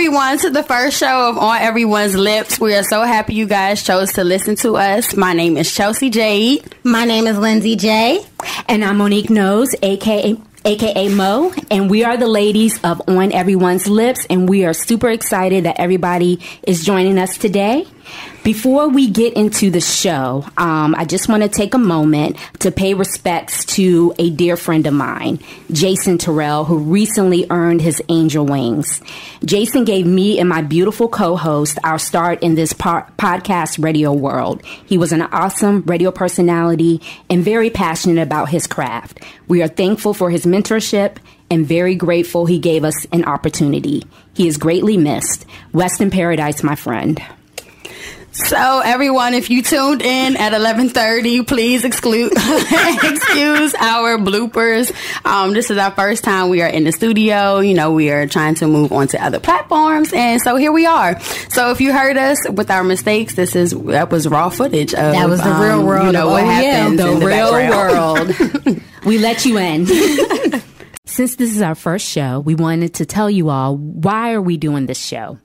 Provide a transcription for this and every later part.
everyone to the first show of On Everyone's Lips. We are so happy you guys chose to listen to us. My name is Chelsea Jade. My name is Lindsay J. And I'm Monique Nose, aka Mo, and we are the ladies of On Everyone's Lips, and we are super excited that everybody is joining us today. Before we get into the show, I just want to take a moment to pay respects to a dear friend of mine, Jason Terrell, who recently earned his angel wings. Jason gave me and my beautiful co-host our start in this podcast radio world. He was an awesome radio personality and very passionate about his craft. We are thankful for his mentorship and very grateful he gave us an opportunity. He is greatly missed. Rest in paradise, my friend. So, everyone, if you tuned in at 11:30, please excuse our bloopers. This is our first time we are in the studio. You know, we are trying to move on to other platforms, and so here we are. So, if you heard us with our mistakes, that was raw footage of that was the real world. You know what happens the in the real background. world. We let you in. Since this is our first show, we wanted to tell you all, why are we doing this show?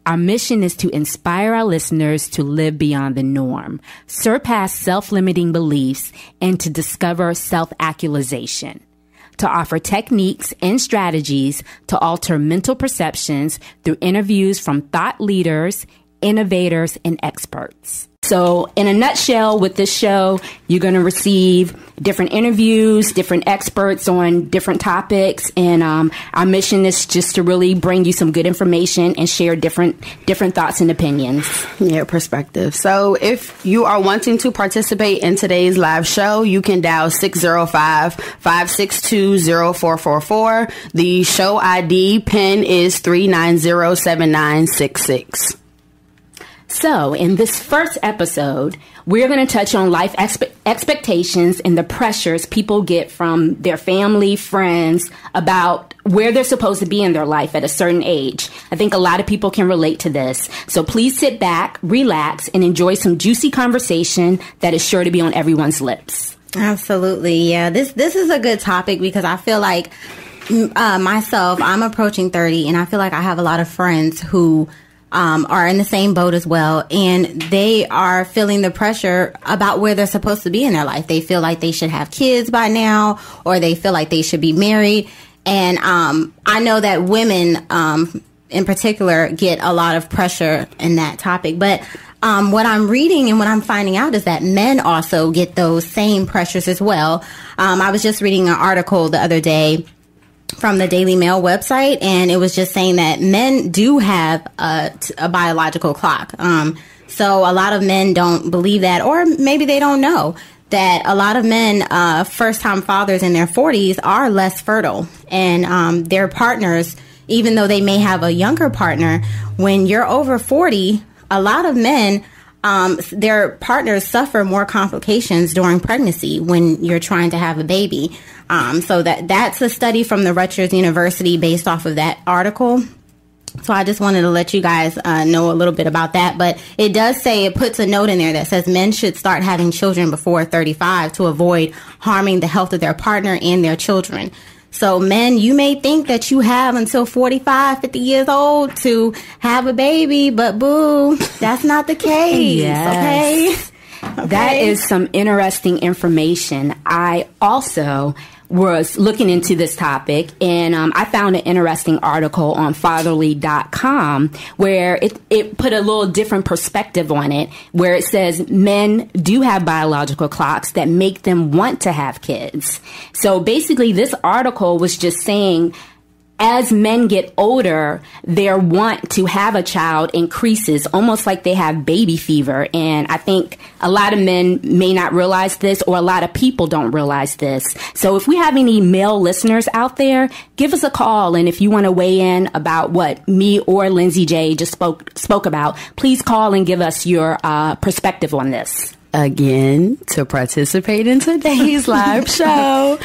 Our mission is to inspire our listeners to live beyond the norm, surpass self-limiting beliefs, and to discover self-actualization, to offer techniques and strategies to alter mental perceptions through interviews from thought leaders, innovators, and experts. So in a nutshell, with this show, you're going to receive different interviews, different experts on different topics. And our mission is just to really bring you some good information and share different thoughts and opinions. Yeah, perspective. So if you are wanting to participate in today's live show, you can dial 605-562-0444. The show ID PIN is 3907966. So, in this first episode, we're going to touch on life expectations and the pressures people get from their family, friends, about where they're supposed to be in their life at a certain age. I think a lot of people can relate to this. So please sit back, relax, and enjoy some juicy conversation that is sure to be on everyone's lips. Absolutely. Yeah, this is a good topic because I feel like myself, I'm approaching 30, and I feel like I have a lot of friends who are in the same boat as well, and they are feeling the pressure about where they're supposed to be in their life. They feel like they should have kids by now, or they feel like they should be married. And I know that women in particular get a lot of pressure in that topic. But what I'm reading and what I'm finding out is that men also get those same pressures as well. I was just reading an article the other day from the Daily Mail website, and it was just saying that men do have a biological clock. So a lot of men don't believe that, or maybe they don't know that a lot of men, first-time fathers in their 40s, are less fertile. And their partners, even though they may have a younger partner, when you're over 40, a lot of men, their partners suffer more complications during pregnancy when you're trying to have a baby. So that's a study from the Rutgers University based off of that article. So I just wanted to let you guys know a little bit about that. But it does say, it puts a note in there that says men should start having children before 35 to avoid harming the health of their partner and their children. So men, you may think that you have until 45, 50 years old to have a baby, but boo, that's not the case. Yes. Okay? That is some interesting information. I also was looking into this topic, and I found an interesting article on fatherly.com where it put a little different perspective on it, where it says men do have biological clocks that make them want to have kids. So basically, this article was just saying, as men get older, their want to have a child increases, almost like they have baby fever. And I think a lot of men may not realize this, or a lot of people don't realize this. So if we have any male listeners out there, give us a call. And if you want to weigh in about what me or Lindsay J just spoke about, please call and give us your perspective on this. Again, to participate in today's live show,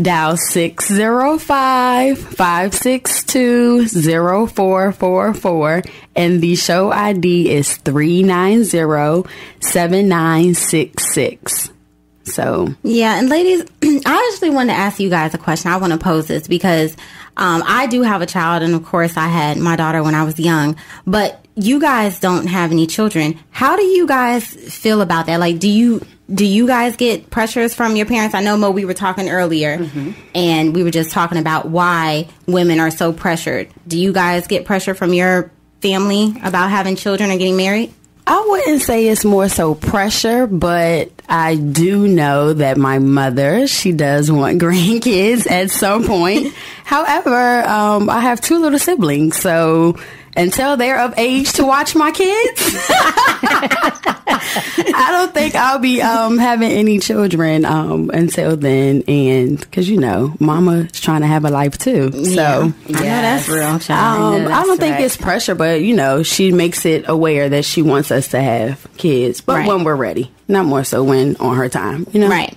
dial 605-562-0444, and the show ID is 3907966. So yeah, and ladies, I actually wanted to ask you guys a question. I want to pose this because I do have a child, and of course I had my daughter when I was young, but you guys don't have any children. How do you guys feel about that? Like, do you guys get pressures from your parents? I know, Mo, we were talking earlier, and we were just talking about why women are so pressured. Do you guys get pressure from your family about having children or getting married? I wouldn't say it's more so pressure, but I do know that my mother, she does want grandkids at some point. However, I have 2 little siblings, so until they're of age to watch my kids, I don't think I'll be having any children until then. And because, Mama's trying to have a life too. So I know that's real, child. I don't think it's pressure, but, she makes it aware that she wants us to have kids. But when we're ready, not more so when on her time, Right.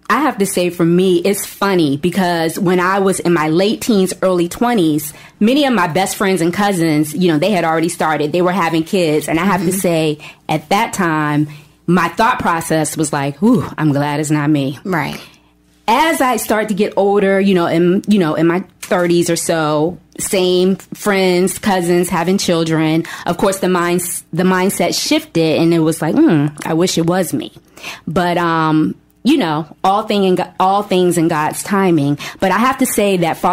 I have to say, for me, it's funny because when I was in my late teens, early 20s, many of my best friends and cousins, they had already started. They were having kids. And I have to say, at that time, my thought process was like, ooh, I'm glad it's not me. Right. As I started to get older, in my 30s or so, same friends, cousins having children. Of course, the mindset shifted, and it was like, I wish it was me. But all things in God's timing. But I have to say that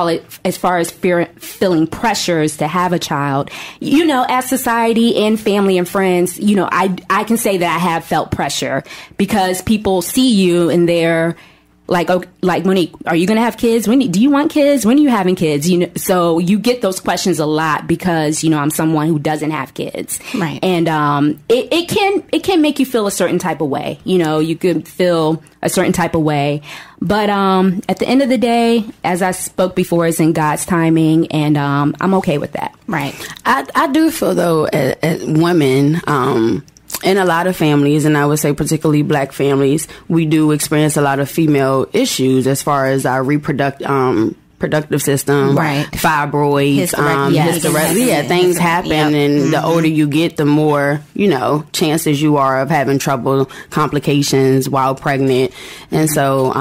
as far as feeling pressures to have a child, as society and family and friends, I can say that I have felt pressure because people see you and they're like, Monique, are you going to have kids? Do you want kids? When are you having kids? So you get those questions a lot because, I'm someone who doesn't have kids. Right. And, it can make you feel a certain type of way. You could feel a certain type of way. But, at the end of the day, as I spoke before, it's in God's timing, and, I'm okay with that. Right. I do feel though, as women, in a lot of families, and I would say particularly Black families, we do experience a lot of female issues as far as our productive system, right? Fibroids, things happen, and the older you get, the more chances you are of having trouble, complications while pregnant, and so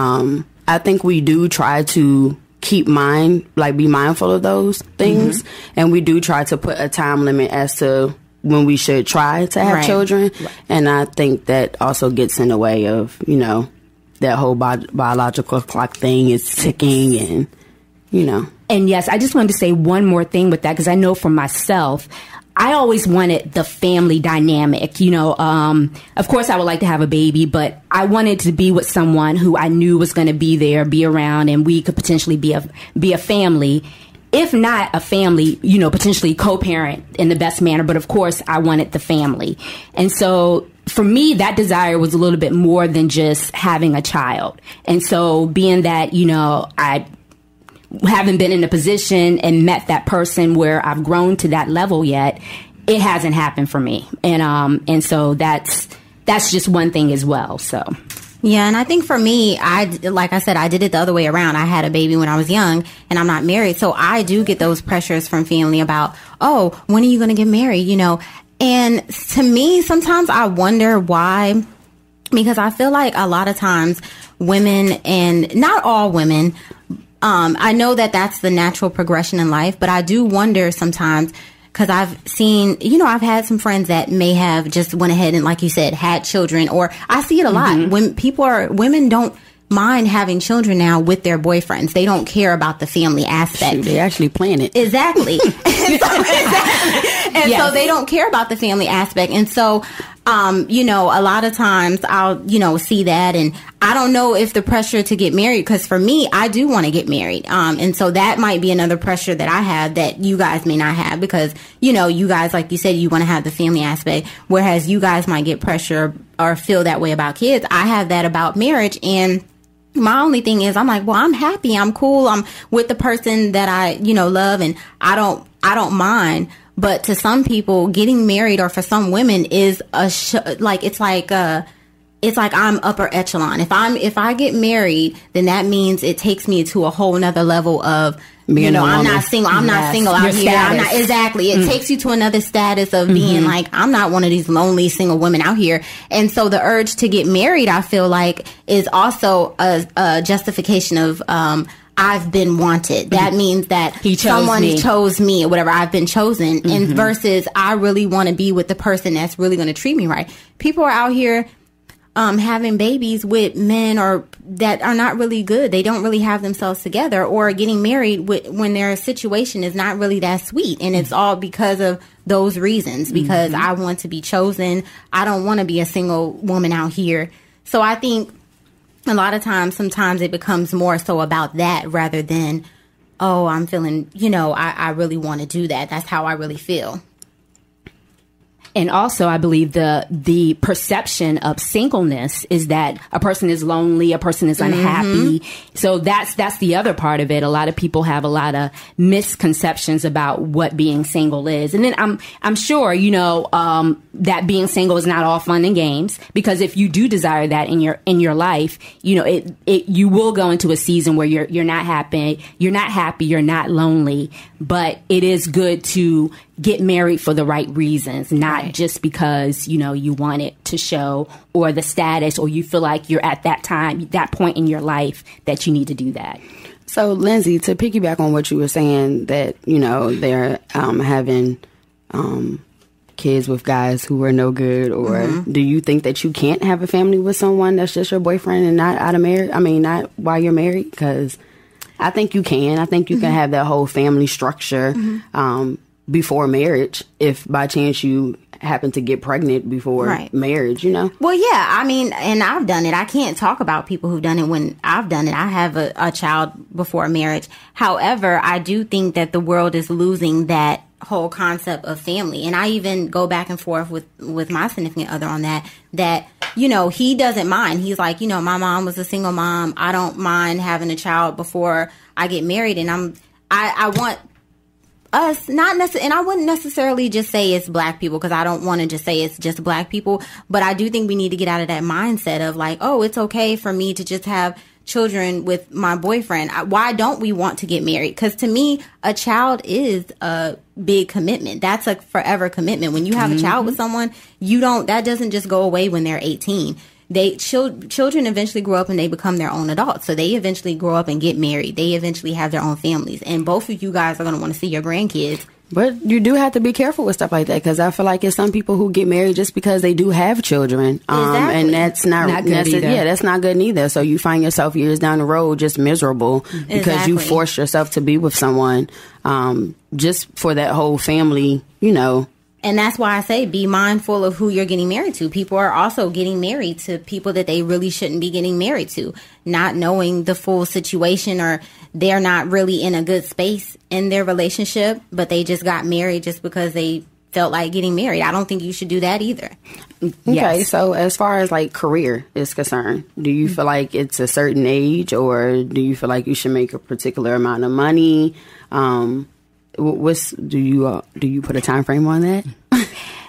I think we do try to be mindful of those things, and we do try to put a time limit as to when we should try to have children. Right. And I think that also gets in the way of, that whole biological clock thing is ticking and, And yes, I just wanted to say one more thing with that, because I know for myself, I always wanted the family dynamic. Of course I would like to have a baby, but I wanted to be with someone who I knew was going to be there, be around, and we could potentially be a family. If not a family, potentially co-parent in the best manner. But of course, I wanted the family. And so for me, that desire was a little bit more than just having a child. And so being that, I haven't been in a position and met that person where I've grown to that level yet, it hasn't happened for me. And so that's just one thing as well. So. Yeah, and I think for me, like I said, I did it the other way around. I had a baby when I was young, and I'm not married. So I do get those pressures from family about, oh, when are you going to get married? And to me, sometimes I wonder why, because I feel like a lot of times women, and not all women, I know that that's the natural progression in life, but I do wonder sometimes, because I've seen, I've had some friends that may have just went ahead and, like you said, had children, or I see it a lot when women don't mind having children now with their boyfriends. They don't care about the family aspect. Shoot, they actually plan it. Exactly. So they don't care about the family aspect. And so, a lot of times I'll, see that, and I don't know if the pressure to get married, because for me, I do want to get married. And so that might be another pressure that I have that you guys may not have, because, you guys, like you said, you want to have the family aspect, whereas you guys might get pressure or feel that way about kids. I have that about marriage, and my only thing is I'm like, well, I'm happy, I'm cool, I'm with the person that I, love, and I don't mind. But to some people, getting married, or for some women, is it's like it's like I'm upper echelon. If I get married, then that means it takes me to a whole nother level of, I'm not single. I'm not single out here. I'm not, exactly. It takes you to another status of being like, I'm not one of these lonely single women out here. And so the urge to get married, I feel like, is also a justification of, I've been wanted. That means that someone chose me or whatever. I've been chosen. And versus I really want to be with the person that's really going to treat me right. People are out here having babies with men or that are not really good. They don't really have themselves together, or getting married when their situation is not really that sweet. And it's all because of those reasons, because I want to be chosen. I don't want to be a single woman out here. So I think a lot of times, sometimes it becomes more so about that rather than, oh, I'm feeling, I really want to do that. That's how I really feel. And also, I believe the perception of singleness is that a person is lonely, a person is unhappy. So that's the other part of it. A lot of people have a lot of misconceptions about what being single is. And then I'm sure, that being single is not all fun and games, because if you do desire that in your life, you will go into a season where you're not happy, you're not lonely, but it is good to get married for the right reasons, not just because, you want it to show, or the status, or you feel like you're at that point in your life that you need to do that. So, Lindsay, to piggyback on what you were saying, that, they're having kids with guys who are no good, or do you think that you can't have a family with someone that's just your boyfriend and not not while you're married? Because I think you can. I think you can have that whole family structure before marriage, if by chance you happen to get pregnant before marriage, Well, yeah, and I've done it. I can't talk about people who've done it when I've done it. I have a child before marriage. However, I do think that the world is losing that whole concept of family. And I even go back and forth with my significant other on that, he doesn't mind. He's like, my mom was a single mom. I don't mind having a child before I get married. And I want us, not necessarily, and I wouldn't necessarily just say it's black people, because I don't want to just say it's just black people, but I do think we need to get out of that mindset of like, oh, it's okay for me to just have children with my boyfriend. Why don't we want to get married? Because to me, a child is a big commitment. That's a forever commitment. When you have a child with someone, that doesn't just go away when they're 18. Children eventually grow up and they become their own adults. So they eventually grow up and get married. They eventually have their own families. And both of you guys are going to want to see your grandkids. But you do have to be careful with stuff like that, because I feel like it's some people who get married just because they do have children. Exactly. And that's not good either. Yeah, that's not good either. So you find yourself years down the road just miserable because you forced yourself to be with someone just for that whole family, And that's why I say be mindful of who you're getting married to. People are also getting married to people that they really shouldn't be getting married to, not knowing the full situation, or they're not really in a good space in their relationship, but they just got married just because they felt like getting married. I don't think you should do that either. Okay, so as far as like career is concerned, do you feel like it's a certain age, or do you feel like you should make a particular amount of money? Do you put a time frame on that?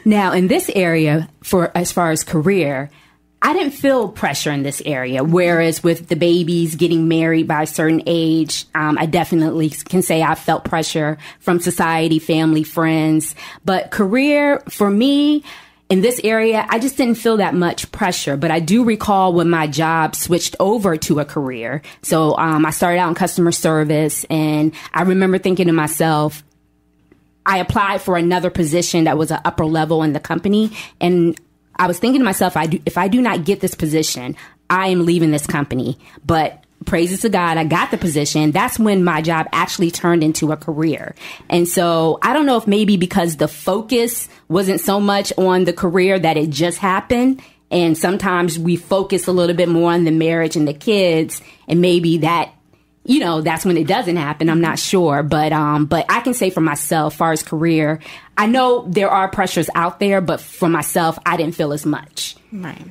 Now, in this area, as far as career, I didn't feel pressure in this area. Whereas with the babies getting married by a certain age, I definitely can say I felt pressure from society, family, friends. But career, for me, in this area, I just didn't feel that much pressure. But I do recall when my job switched over to a career. So I started out in customer service, and I remember thinking to myself, I applied for another position that was an upper level in the company, and I was thinking to myself, if I do not get this position, I am leaving this company. But praises to God, I got the position. That's when my job actually turned into a career. And so I don't know if maybe because the focus wasn't so much on the career that it just happened. And sometimes we focus a little bit more on the marriage and the kids, and maybe that, that's when it doesn't happen. I'm not sure. But I can say for myself, as far as career, I know there are pressures out there, but for myself, I didn't feel as much. Right.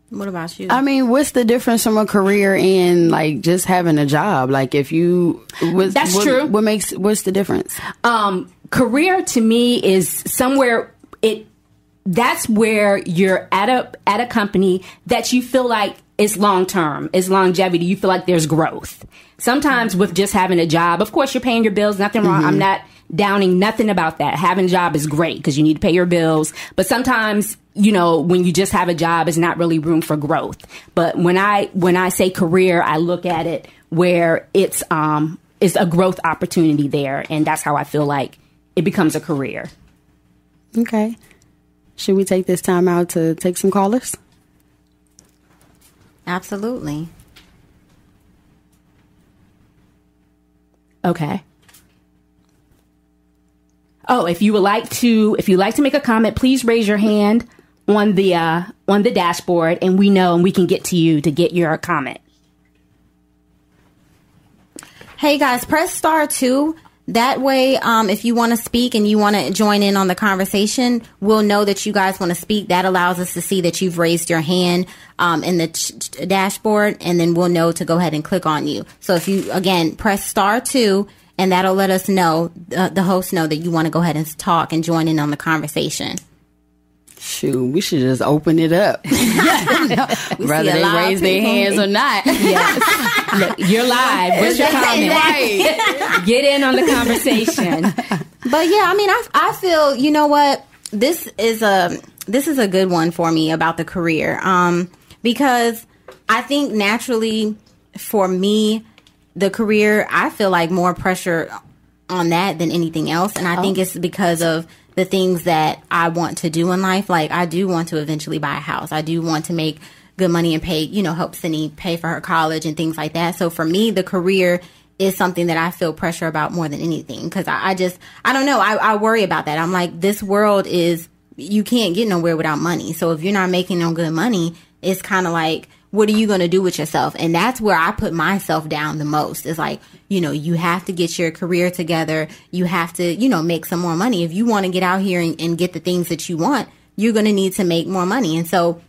What about you? What's the difference from a career and like just having a job? Like if you, that's true. What's the difference? Career to me is somewhere that's where you're at a company that you feel like is long term, is longevity. You feel like there's growth. Sometimes with just having a job, of course, you're paying your bills. Nothing wrong. I'm not downing nothing about that. Having a job is great because you need to pay your bills. But sometimes, you know, when you just have a job, it's not really room for growth. But when I say career, I look at it where it's a growth opportunity there, and that's how I feel like it becomes a career. Okay. Should we take this time out to take some callers? Absolutely. Okay. Oh, if you'd like to make a comment, please raise your hand on the dashboard, and we can get to you to get your comment. Hey guys, press star 2. That way, if you want to speak and you want to join in on the conversation, we'll know that you guys want to speak. That allows us to see that you've raised your hand in the dashboard, and then we'll know to go ahead and click on you. So if you, again, press star 2, and that'll let us know, the host know that you want to go ahead and talk and join in on the conversation. Shoot, we should just open it up. Whether they raise their hands or not. Yes. Look, you're live. What's your comment? Right. Get in on the conversation. But yeah, I mean, I feel, you know what? This is a good one for me about the career. Because I think naturally for me, the career, I feel like more pressure on that than anything else. And I think it's because of the things that I want to do in life. Like, I do want to eventually buy a house. I do want to make good money and pay, help Cindy pay for her college and things like that. So for me, the career is something that I feel pressure about more than anything. Because I don't know. I worry about that. I'm like, this world is, you can't get nowhere without money. So if you're not making no good money, it's kind of like, what are you going to do with yourself? And that's where I put myself down the most. It's like, you have to get your career together. You have to, make some more money. If you want to get out here and get the things that you want, you're going to need to make more money. And so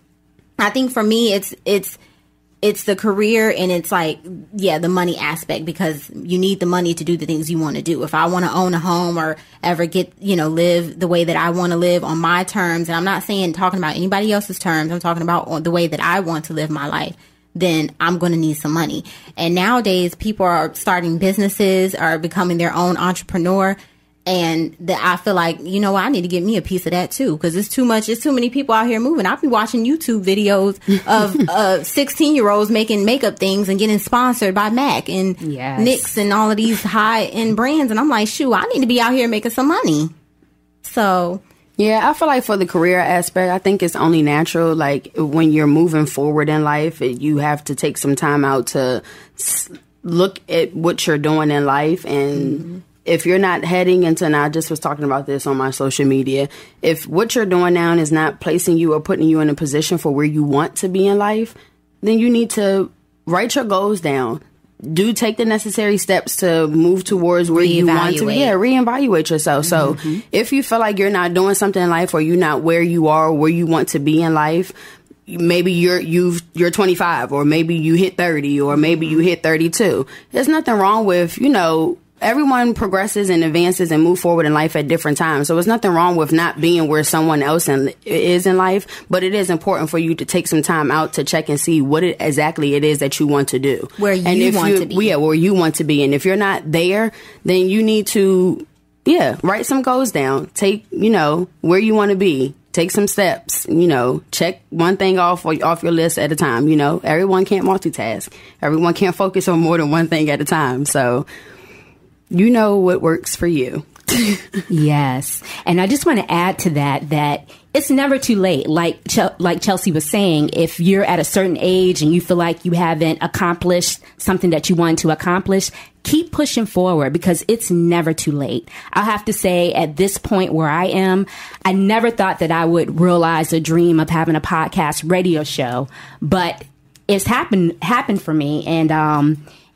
I think for me, it's the career, and it's like, yeah, the money aspect, because you need the money to do the things you want to do. If I want to own a home or ever get, live the way that I want to live on my terms, and I'm not talking about anybody else's terms, I'm talking about the way that I want to live my life, then I'm going to need some money. And nowadays, people are starting businesses, are becoming their own entrepreneur. And I feel like, I need to get me a piece of that too, because it's too many people out here moving. I'll be watching YouTube videos of 16-year-olds making makeup things and getting sponsored by MAC and NYX and all of these high-end brands. And I'm like, shoot, I need to be out here making some money. So, yeah, I feel like for the career aspect, I think it's only natural. Like, when you're moving forward in life, you have to take some time out to look at what you're doing in life. And if you're not heading into, and I just was talking about this on my social media, if what you're doing now is not placing you or putting you in a position for where you want to be in life, then you need to write your goals down. Take the necessary steps to move towards where you want to. Yeah, reevaluate yourself. So if you feel like you're not doing something in life, or you're not where you are or where you want to be in life, maybe you're 25, or maybe you hit 30, or maybe you hit 32. There's nothing wrong with, everyone progresses and advances and move forward in life at different times. So there's nothing wrong with not being where someone else is in life, but it is important for you to take some time out to check and see what exactly it is that you want to do. Where you want to be. Yeah, where you want to be. And if you're not there, then you need to, write some goals down. Take, where you want to be. Take some steps, check one thing off your list at a time. Everyone can't multitask. Everyone can't focus on more than one thing at a time. So, what works for you. Yes. And I just want to add to that it's never too late. Like Chelsea was saying, if you're at a certain age and you feel like you haven't accomplished something that you wanted to accomplish, keep pushing forward, because it's never too late. I'll have to say, at this point where I am, I never thought that I would realize the dream of having a podcast radio show, but it's happened for me.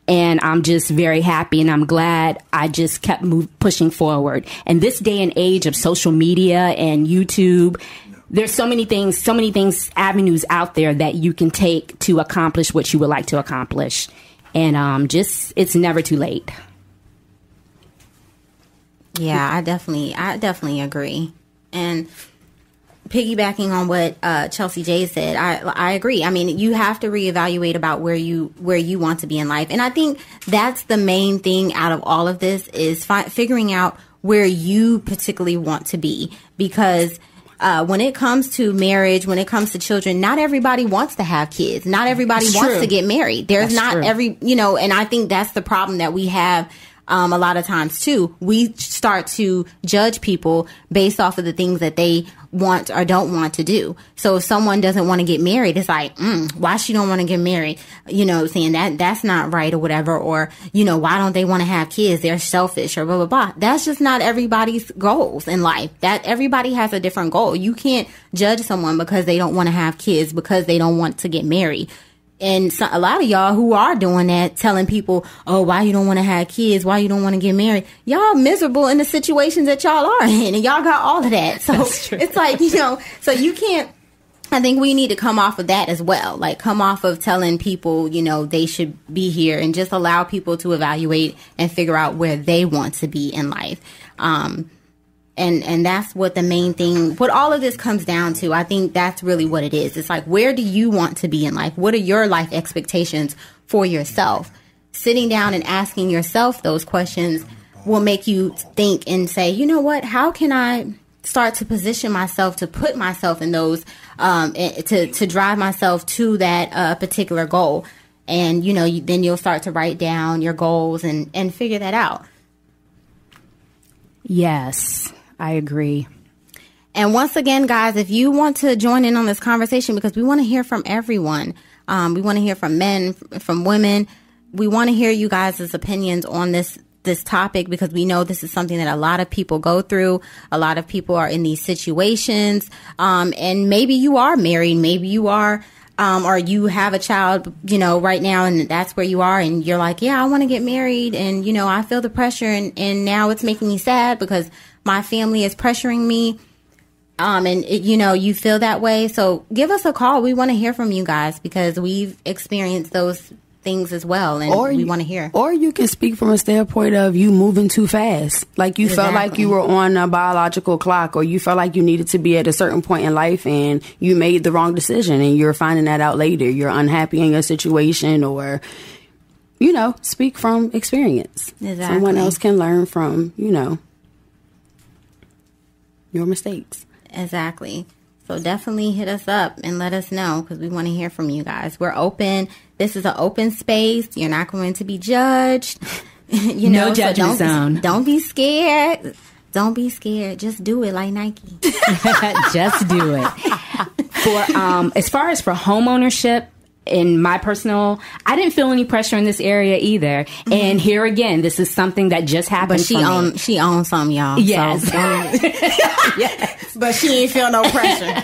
And I'm just very happy, and I'm glad I just kept pushing forward. And this day and age of social media and YouTube, there's so many things, avenues out there that you can take to accomplish what you would like to accomplish. And it's never too late. Yeah, I definitely agree. And piggybacking on what Chelsea J said, I agree. I mean, you have to reevaluate about where you want to be in life, and I think that's the main thing out of all of this is figuring out where you particularly want to be, because when it comes to marriage, when it comes to children, not everybody wants to have kids. Not everybody wants to get married. There's not every, and I think that's the problem that we have. A lot of times too, we start to judge people based off of the things that they want or don't want to do. So if someone doesn't want to get married, it's like, why she don't want to get married? Saying that's not right or whatever. Or, why don't they want to have kids? They're selfish or blah, blah, blah. That's just not everybody's goals in life. That everybody has a different goal. You can't judge someone because they don't want to have kids, because they don't want to get married. And so, a lot of y'all who are doing that, telling people, oh, why you don't want to have kids, why you don't want to get married, y'all miserable in the situations that y'all are in, and y'all got all of that. So it's like, so you can't, I think we need to come off of that as well. Like, come off of telling people, they should be here, and just allow people to evaluate and figure out where they want to be in life. And that's what the main thing, what all of this comes down to. I think that's really what it is. It's like, where do you want to be in life? What are your life expectations for yourself? Sitting down and asking yourself those questions will make you think and say, you know what, how can I start to position myself, to put myself in those, to drive myself to that particular goal. And, then you'll start to write down your goals and figure that out. Yes. I agree. And once again, guys, if you want to join in on this conversation, because we want to hear from everyone. We want to hear from men, from women. We want to hear you guys' opinions on this topic, because we know this is something that a lot of people go through. A lot of people are in these situations. And maybe you are married. Maybe you are, or you have a child, right now, and that's where you are. And you're like, yeah, I want to get married. And, I feel the pressure, and now it's making me sad because my family is pressuring me. You feel that way. So give us a call. We want to hear from you guys, because we've experienced those things as well. And we want to hear. Or you can speak from a standpoint of you moving too fast. Like you felt like you were on a biological clock, or you felt like you needed to be at a certain point in life and you made the wrong decision, and you're finding that out later. You're unhappy in your situation, or, speak from experience. Exactly. Someone else can learn from, your mistakes. Exactly. So definitely hit us up and let us know, because we want to hear from you guys. We're open. This is an open space. You're not going to be judged. No judgment zone. Don't be scared. Don't be scared. Just do it like Nike. Just do it. For as far as for home ownership, in my personal, I didn't feel any pressure in this area either. Mm-hmm. And here again, this is something that just happened. But she owns some, y'all. Yes. So. Yes. But she ain't feel no pressure.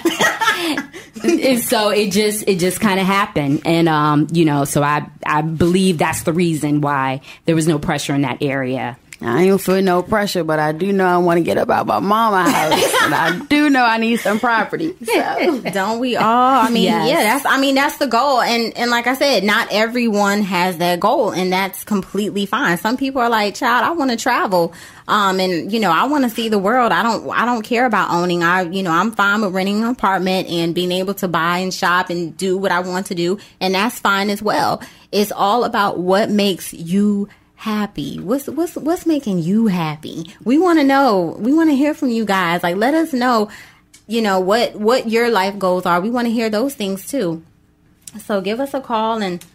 So it just kind of happened. And, so I believe that's the reason why there was no pressure in that area. I ain't feel no pressure, but I do know I want to get up out my mama's house, and I do know I need some property. So. Don't we all? I mean, yes. That's the goal. And like I said, not everyone has that goal, and that's completely fine. Some people are like, child, I want to travel. I want to see the world. I don't care about owning. I'm fine with renting an apartment and being able to buy and shop and do what I want to do. And that's fine as well. It's all about what makes you happy. What's making you happy? We want to know. We want to hear from you guys. Like, let us know, what your life goals are. We want to hear those things too. So give us a call and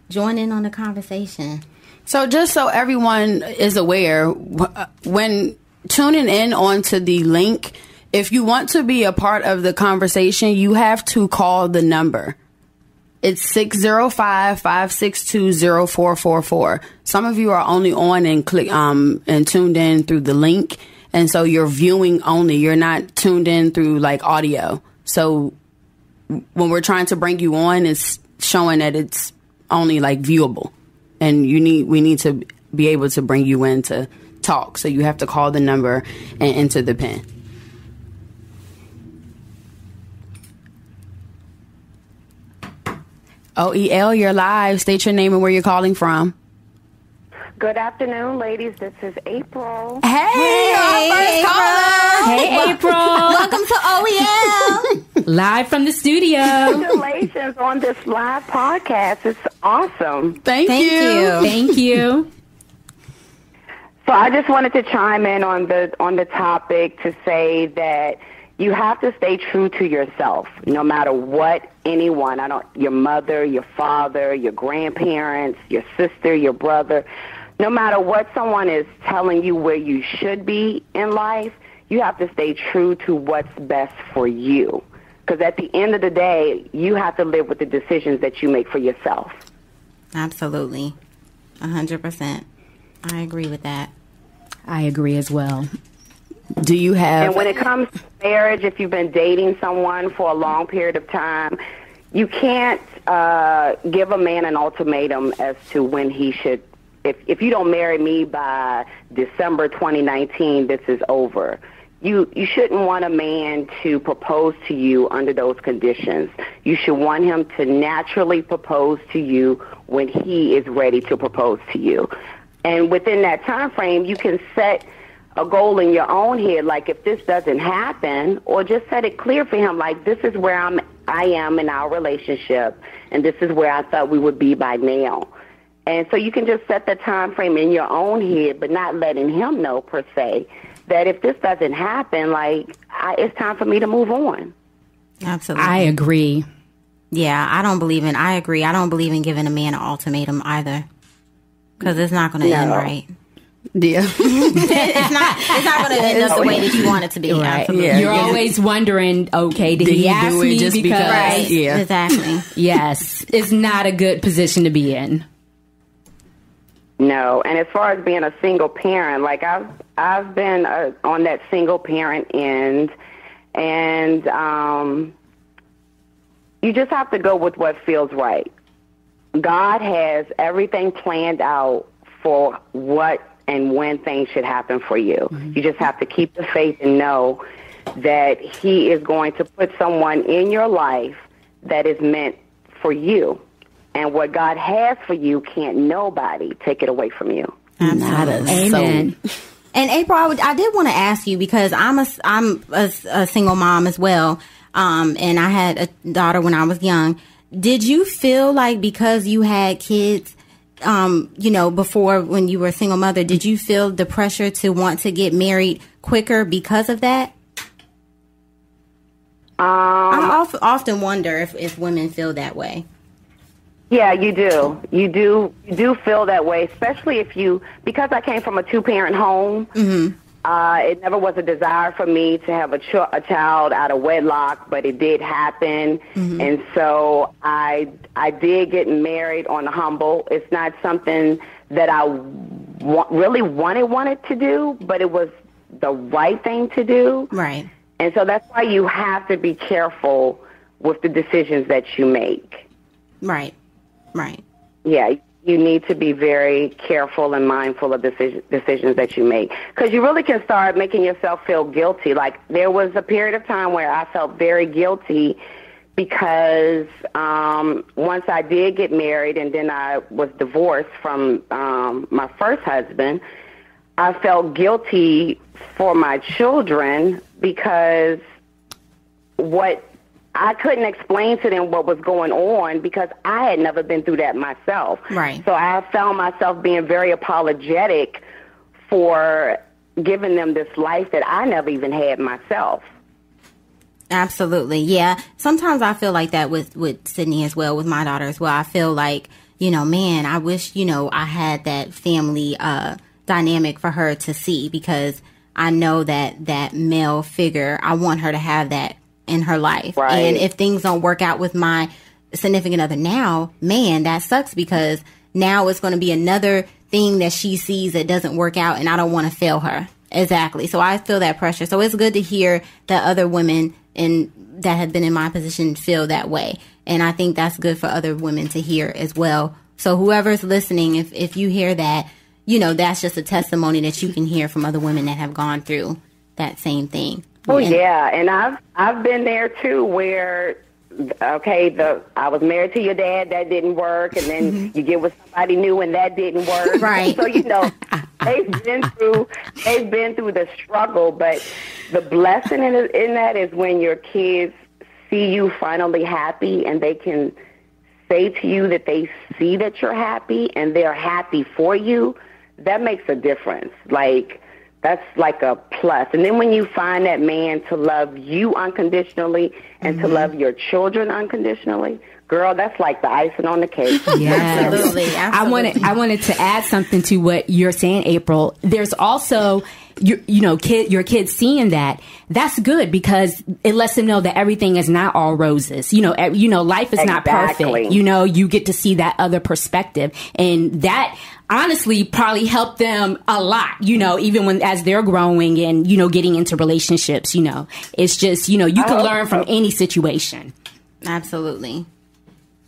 join in on the conversation. So just so everyone is aware, when tuning in onto the link, if you want to be a part of the conversation, you have to call the number. It's 605-562-0444. Some of you are only on and click and tuned in through the link, and so you're viewing only. You're not tuned in through like audio. So when we're trying to bring you on, it's showing that it's only like viewable, and we need to be able to bring you in to talk. So you have to call the number and enter the PIN. OEL, you're live. State your name and where you're calling from. Good afternoon, ladies. This is April. Hey, our first caller. Hey, April. Welcome to OEM. Live from the studio. Congratulations on this live podcast. It's awesome. Thank you. Thank you. So I just wanted to chime in on the topic to say that you have to stay true to yourself, no matter what anyone, your mother, your father, your grandparents, your sister, your brother, no matter what someone is telling you where you should be in life, you have to stay true to what's best for you. Because at the end of the day, you have to live with the decisions that you make for yourself. Absolutely. 100%. I agree with that. I agree as well. Do you have... And when it comes to marriage, if you've been dating someone for a long period of time, you can't give a man an ultimatum as to when he should... If you don't marry me by December 2019, this is over. You shouldn't want a man to propose to you under those conditions. You should want him to naturally propose to you when he is ready to propose to you. And within that time frame, you can set a goal in your own head, like if this doesn't happen, or just set it clear for him, like this is where I am in our relationship, and this is where I thought we would be by now. And so you can just set the time frame in your own head, but not letting him know, per se, that if this doesn't happen, it's time for me to move on. Absolutely. I agree. Yeah, I agree. I don't believe in giving a man an ultimatum either. Because it's not going to end right. Yeah. it's not going to end up the way that you want it to be. Right. Absolutely. Yeah. You're always wondering, okay, did he ask do it me just because? Right. Yeah. Exactly. Yes. It's not a good position to be in. No, and as far as being a single parent, I've been on that single parent end, and you just have to go with what feels right. God has everything planned out for what and when things should happen for you. Mm-hmm. You just have to keep the faith and know that He is going to put someone in your life that is meant for you. And what God has for you, can't nobody take it away from you. Amen. And April, I did want to ask you, because I'm a single mom as well, and I had a daughter when I was young. Did you feel like because you had kids, before when you were a single mother, did you feel the pressure to want to get married quicker because of that? I often wonder if women feel that way. Yeah, you do. You do feel that way, especially because I came from a two-parent home. Mm-hmm. It never was a desire for me to have a child out of wedlock, but it did happen. Mm-hmm. And so I did get married on the humble. It's not something that I really wanted to do, but it was the right thing to do. Right. And so that's why you have to be careful with the decisions that you make. Right. Right. Yeah, you need to be very careful and mindful of decisions that you make, because you really can start making yourself feel guilty. Like, there was a period of time where I felt very guilty because once I did get married and then I was divorced from my first husband, I felt guilty for my children because I couldn't explain to them what was going on because I had never been through that myself. Right. So I found myself being very apologetic for giving them this life that I never even had myself. Absolutely. Yeah. Sometimes I feel like that with Sydney as well, with my daughter as well. I feel like, man, I wish, I had that family dynamic for her to see, because I know that male figure, I want her to have that in her life. Right. And if things don't work out with my significant other now, man, that sucks, because now it's going to be another thing that she sees that doesn't work out, and I don't want to fail her. Exactly. So I feel that pressure. So it's good to hear that other women that have been in my position feel that way. And I think that's good for other women to hear as well. So whoever's listening, if you hear that, that's just a testimony that you can hear from other women that have gone through that same thing. Oh, yeah. And I've been there too, where I was married to your dad, that didn't work, and then you get with somebody new and that didn't work. Right. So, they've been through the struggle, but the blessing in that is when your kids see you finally happy and they can say to you that they see that you're happy and they're happy for you. That makes a difference. Like, that's like a plus. And then when you find that man to love you unconditionally and to love your children unconditionally, girl, that's like the icing on the cake. Yes. Absolutely. I wanted to add something to what you're saying, April. There's also your kids seeing that. That's good because it lets them know that everything is not all roses. Life is not perfect. You get to see that other perspective, and that honestly probably helped them a lot. Even as they're growing and getting into relationships. It's just you can learn from any situation. Absolutely.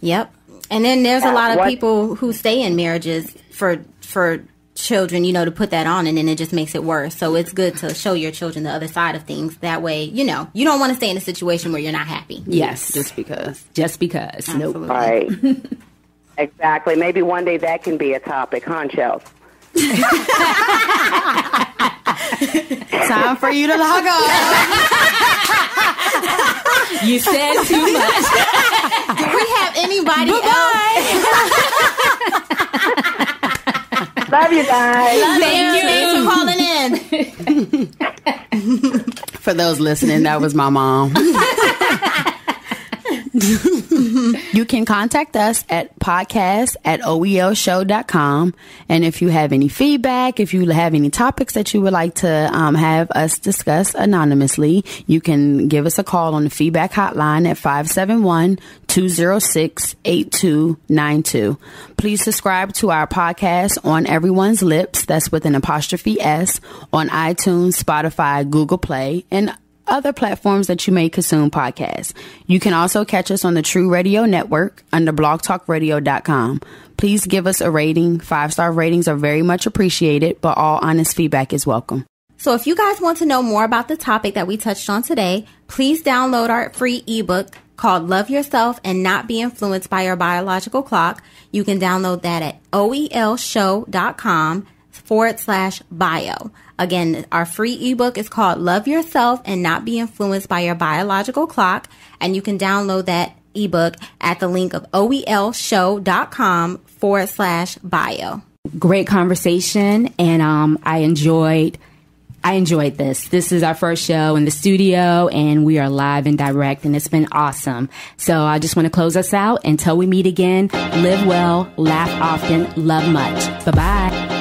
Yep. And then there's a lot of people who stay in marriages for children, to put that on, and then it just makes it worse. So it's good to show your children the other side of things. That way, you don't want to stay in a situation where you're not happy. Yes. Just because. Absolutely. Nope. Right. Exactly. Maybe one day that can be a topic, huh, Chels? Time for you to log on. You said too much. Do we have anybody else? Love you guys. Thanks for calling in. For those listening, that was my mom. You can contact us at podcast@oelshow.com. And if you have any feedback, if you have any topics that you would like to have us discuss anonymously, you can give us a call on the feedback hotline at 571-206-8292. Please subscribe to our podcast on Everyone's Lips, that's with an apostrophe S, on iTunes, Spotify, Google Play, and other platforms that you may consume podcasts. You can also catch us on the True Radio Network under blogtalkradio.com. Please give us a rating. 5-star ratings are very much appreciated, but all honest feedback is welcome. So if you guys want to know more about the topic that we touched on today, please download our free ebook called Love Yourself and Not Be Influenced by Your Biological Clock. You can download that at oelshow.com/bio. Again, our free ebook is called Love Yourself and Not Be Influenced by Your Biological Clock. And you can download that ebook at the link of oelshow.com/bio. Great conversation. And I enjoyed this. This is our first show in the studio, and we are live and direct, and it's been awesome. So I just want to close us out. Until we meet again, live well, laugh often, love much. Bye-bye.